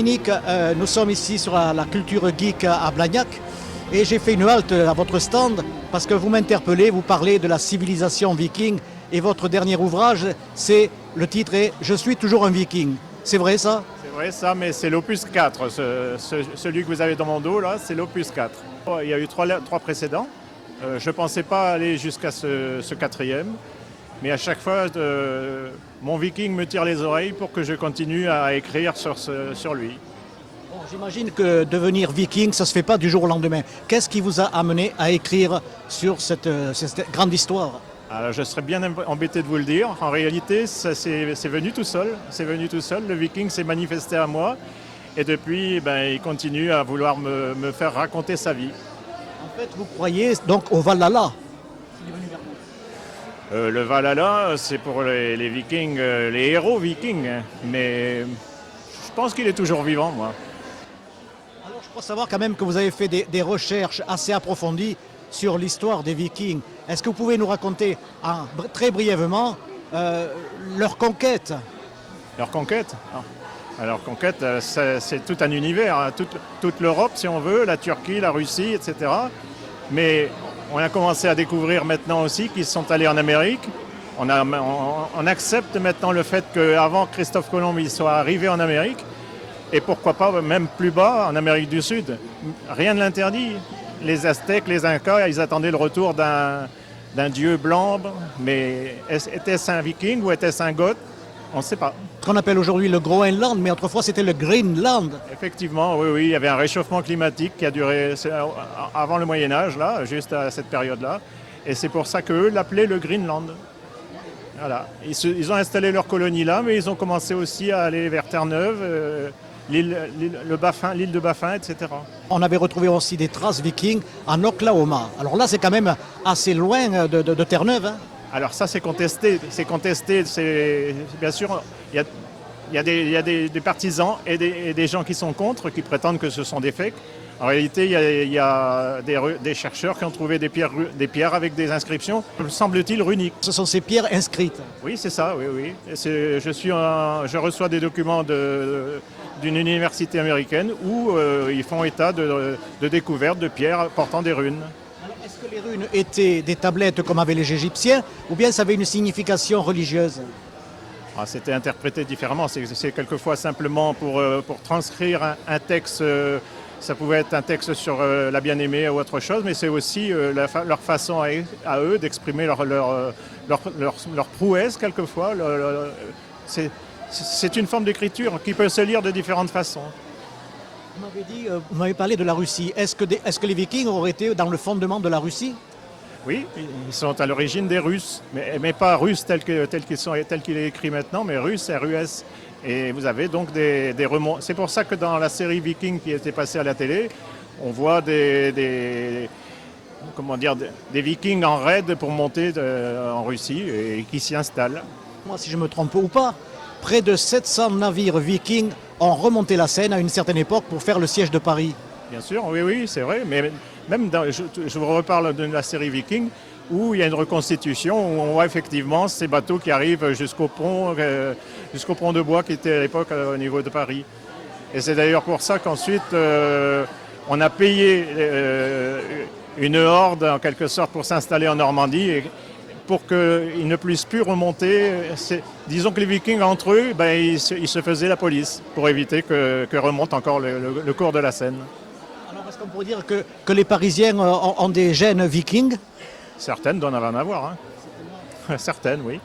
Dominique, nous sommes ici sur la culture geek à Blagnac et j'ai fait une halte à votre stand parce que vous m'interpellez, vous parlez de la civilisation viking et votre dernier ouvrage, le titre est « Je suis toujours un viking ». C'est vrai ça? C'est vrai ça, mais c'est l'opus 4, celui que vous avez dans mon dos là, c'est l'opus 4. Il y a eu trois précédents, je ne pensais pas aller jusqu'à ce quatrième, mais à chaque fois, mon viking me tire les oreilles pour que je continue à écrire sur lui. Bon, j'imagine que devenir viking, ça ne se fait pas du jour au lendemain. Qu'est-ce qui vous a amené à écrire sur cette grande histoire? Alors, je serais bien embêté de vous le dire. En réalité, c'est venu tout seul. C'est venu tout seul. Le viking s'est manifesté à moi. Et depuis, il continue à vouloir me faire raconter sa vie. En fait, vous croyez donc au Valhalla? Le Valhalla, c'est pour les vikings, les héros vikings. Mais je pense qu'il est toujours vivant, moi. Alors, je crois savoir quand même que vous avez fait des recherches assez approfondies sur l'histoire des Vikings. Est-ce que vous pouvez nous raconter très brièvement leur conquête? Leur conquête? Alors, conquête, c'est tout un univers, hein. Toute l'Europe, si on veut, la Turquie, la Russie, etc. Mais on a commencé à découvrir maintenant aussi qu'ils sont allés en Amérique. On accepte maintenant le fait qu'avant Christophe Colomb il soit arrivé en Amérique, et pourquoi pas même plus bas, en Amérique du Sud. Rien ne l'interdit. Les Aztèques, les Incas, ils attendaient le retour d'un dieu blanc, mais était-ce un viking ou était-ce un goth? On ne sait pas. Ce qu'on appelle aujourd'hui le Groenland, mais autrefois c'était le Greenland. Effectivement, oui, il y avait un réchauffement climatique qui a duré avant le Moyen-Âge, là, juste à cette période-là. Et c'est pour ça qu'eux l'appelaient le Greenland. Voilà. Ils ont installé leur colonie là, mais ils ont commencé aussi à aller vers Terre-Neuve, l'île de Baffin, etc. On avait retrouvé aussi des traces vikings en Oklahoma. Alors là, c'est quand même assez loin de Terre-Neuve. Hein. Alors ça, c'est contesté. Bien sûr, il y a des partisans et des gens qui sont contre, qui prétendent que ce sont des fakes. En réalité, il y a des chercheurs qui ont trouvé des pierres avec des inscriptions, semble-t-il, runiques. Ce sont ces pierres inscrites. Oui, c'est ça, oui. Je reçois des documents d'une université américaine où ils font état de découvertes de pierres portant des runes. Alors, est-ce que les runes étaient des tablettes comme avaient les Égyptiens ou bien ça avait une signification religieuse? C'était interprété différemment. C'est quelquefois simplement pour transcrire un texte. Ça pouvait être un texte sur la bien-aimée ou autre chose, mais c'est aussi leur façon à eux d'exprimer leur prouesse quelquefois. C'est une forme d'écriture qui peut se lire de différentes façons. Vous m'avez parlé de la Russie. Est-ce que les Vikings auraient été dans le fondement de la Russie? Oui, ils sont à l'origine des Russes, mais pas Russes tel qu'il est écrit maintenant, mais Russes, R-U-S. Et vous avez donc des remontes. C'est pour ça que dans la série Viking qui était passée à la télé, on voit des Vikings en raid pour monter en Russie et qui s'y installent. Moi, si je me trompe ou pas, près de 700 navires vikings ont remonté la Seine à une certaine époque pour faire le siège de Paris. Bien sûr, oui, c'est vrai. Mais même je vous reparle de la série Viking, où il y a une reconstitution, où on voit effectivement ces bateaux qui arrivent jusqu'au pont de bois qui était à l'époque au niveau de Paris. Et c'est d'ailleurs pour ça qu'ensuite, on a payé une horde, en quelque sorte, pour s'installer en Normandie, et pour qu'ils ne puissent plus remonter. Disons que les Vikings, entre eux, ils se faisaient la police, pour éviter que remonte encore le cours de la Seine. Alors, est-ce qu'on pourrait dire que les Parisiens ont des gènes vikings? Certaines doivent en avoir. Hein. Certaines, oui.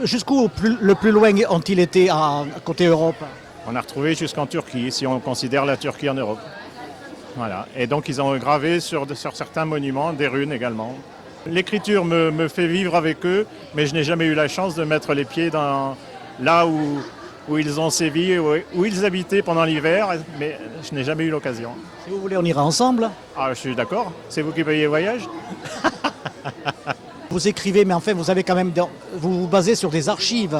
Jusqu'où le plus loin ont-ils été à côté Europe? On a retrouvé jusqu'en Turquie, si on considère la Turquie en Europe. Voilà. Et donc ils ont gravé sur certains monuments des runes également. L'écriture me fait vivre avec eux, mais je n'ai jamais eu la chance de mettre les pieds là où ils ont sévi, où ils habitaient pendant l'hiver, mais je n'ai jamais eu l'occasion. Si vous voulez, on ira ensemble. Ah, je suis d'accord. C'est vous qui payez le voyage? Vous écrivez, mais enfin, vous avez quand même, vous vous basez sur des archives.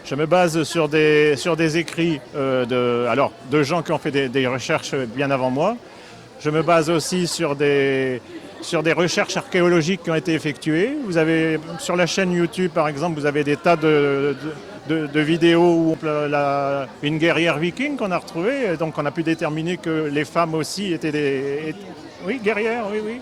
Je me base sur des écrits de gens qui ont fait des recherches bien avant moi. Je me base aussi sur des recherches archéologiques qui ont été effectuées. Vous avez, sur la chaîne YouTube, par exemple, vous avez des tas de de vidéos où une guerrière viking qu'on a retrouvée. Et donc on a pu déterminer que les femmes aussi étaient oui, guerrières, oui, oui.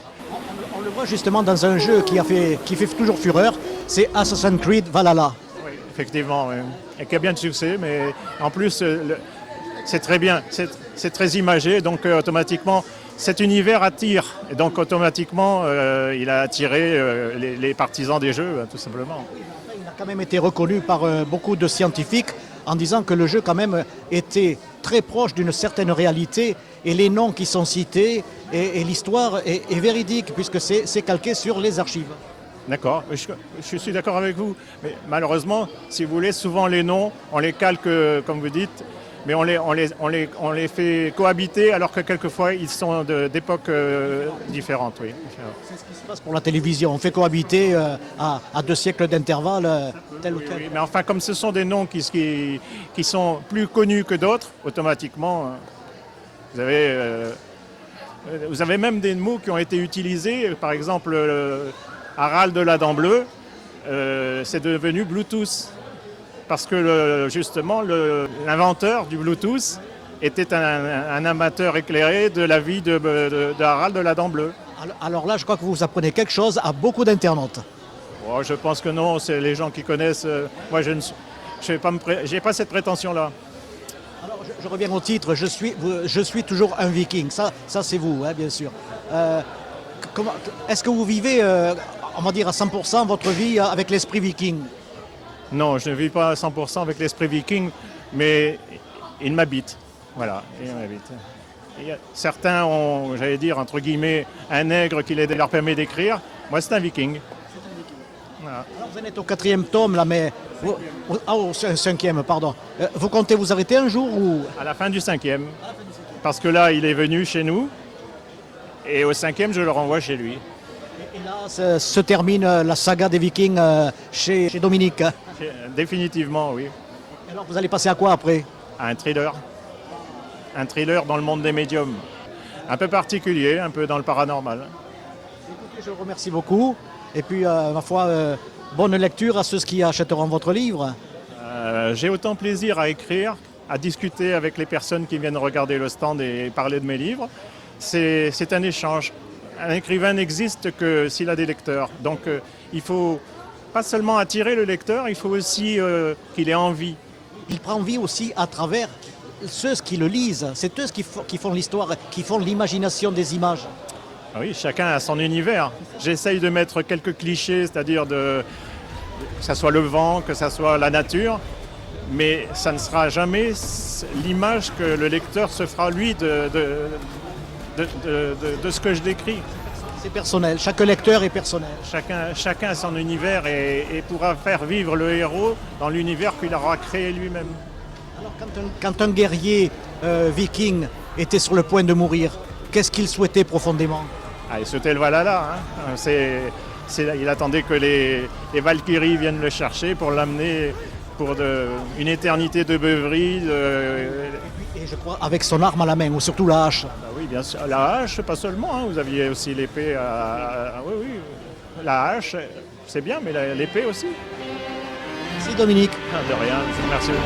On le voit justement dans un jeu qui fait toujours fureur, c'est Assassin's Creed Valhalla. Oui, effectivement, oui. Et qui a bien de succès, mais en plus, c'est très bien, c'est très imagé, donc automatiquement, cet univers attire. Et donc automatiquement, il a attiré les partisans des jeux, tout simplement. Il a quand même été reconnu par beaucoup de scientifiques en disant que le jeu quand même était très proche d'une certaine réalité et les noms qui sont cités et l'histoire est véridique puisque c'est calqué sur les archives. D'accord, je suis d'accord avec vous. Mais malheureusement, si vous voulez, souvent les noms, on les calque, comme vous dites, mais on les fait cohabiter alors que quelquefois ils sont d'époques différentes. Oui. C'est ce qui se passe pour la télévision. On fait cohabiter à 2 siècles d'intervalle tel ou tel. Oui, mais enfin, comme ce sont des noms qui sont plus connus que d'autres, automatiquement, vous avez même des mots qui ont été utilisés. Par exemple, Harald de la Dent Bleue, c'est devenu Bluetooth. Parce que justement, l'inventeur du Bluetooth était un amateur éclairé de la vie de Harald de la Dent Bleue. Alors là, je crois que vous apprenez quelque chose à beaucoup d'internautes. Oh, je pense que non, c'est les gens qui connaissent. Moi, je n'ai pas cette prétention-là. Alors, je reviens au titre, je suis toujours un viking. Ça c'est vous, hein, bien sûr. Est-ce que vous vivez, on va dire à 100% votre vie avec l'esprit viking? Non, je ne vis pas à 100% avec l'esprit viking, mais il m'habite. Voilà, il m'habite. Certains ont, j'allais dire, entre guillemets, un nègre qui leur permet d'écrire. Moi, c'est un viking. Voilà. Alors, vous en êtes au 4e tome, là, mais... au 5e, pardon. Vous comptez vous arrêter un jour ou... À la fin du 5e. Parce que là, il est venu chez nous. Et au 5e, je le renvoie chez lui. Et là, se termine la saga des Vikings chez Dominique. Hein. Définitivement, oui. Et alors, vous allez passer à quoi après? À un thriller. Un thriller dans le monde des médiums. Un peu particulier, un peu dans le paranormal. Écoutez, je vous remercie beaucoup. Et puis, ma foi, bonne lecture à ceux qui achèteront votre livre. J'ai autant plaisir à écrire, à discuter avec les personnes qui viennent regarder le stand et parler de mes livres. C'est un échange. Un écrivain n'existe que s'il a des lecteurs. Donc il faut pas seulement attirer le lecteur, il faut aussi qu'il ait envie. Il prend vie aussi à travers ceux qui le lisent. C'est eux qui font l'histoire, qui font l'imagination des images. Oui, chacun a son univers. J'essaye de mettre quelques clichés, c'est-à-dire que ce soit le vent, que ce soit la nature, mais ça ne sera jamais l'image que le lecteur se fera lui de ce que je décris. C'est personnel, chaque lecteur est personnel. Chacun a son univers et pourra faire vivre le héros dans l'univers qu'il aura créé lui-même. Alors quand un guerrier viking était sur le point de mourir, qu'est-ce qu'il souhaitait profondément? Il souhaitait le Valhalla. Hein. Il attendait que les Valkyries viennent le chercher pour l'amener pour une éternité de beuverie. Et je crois avec son arme à la main, ou surtout la hache. Oui, bien sûr. La hache, pas seulement. Hein. Vous aviez aussi l'épée. Oui. La hache, c'est bien, mais l'épée aussi. Merci Dominique. De rien. Merci beaucoup.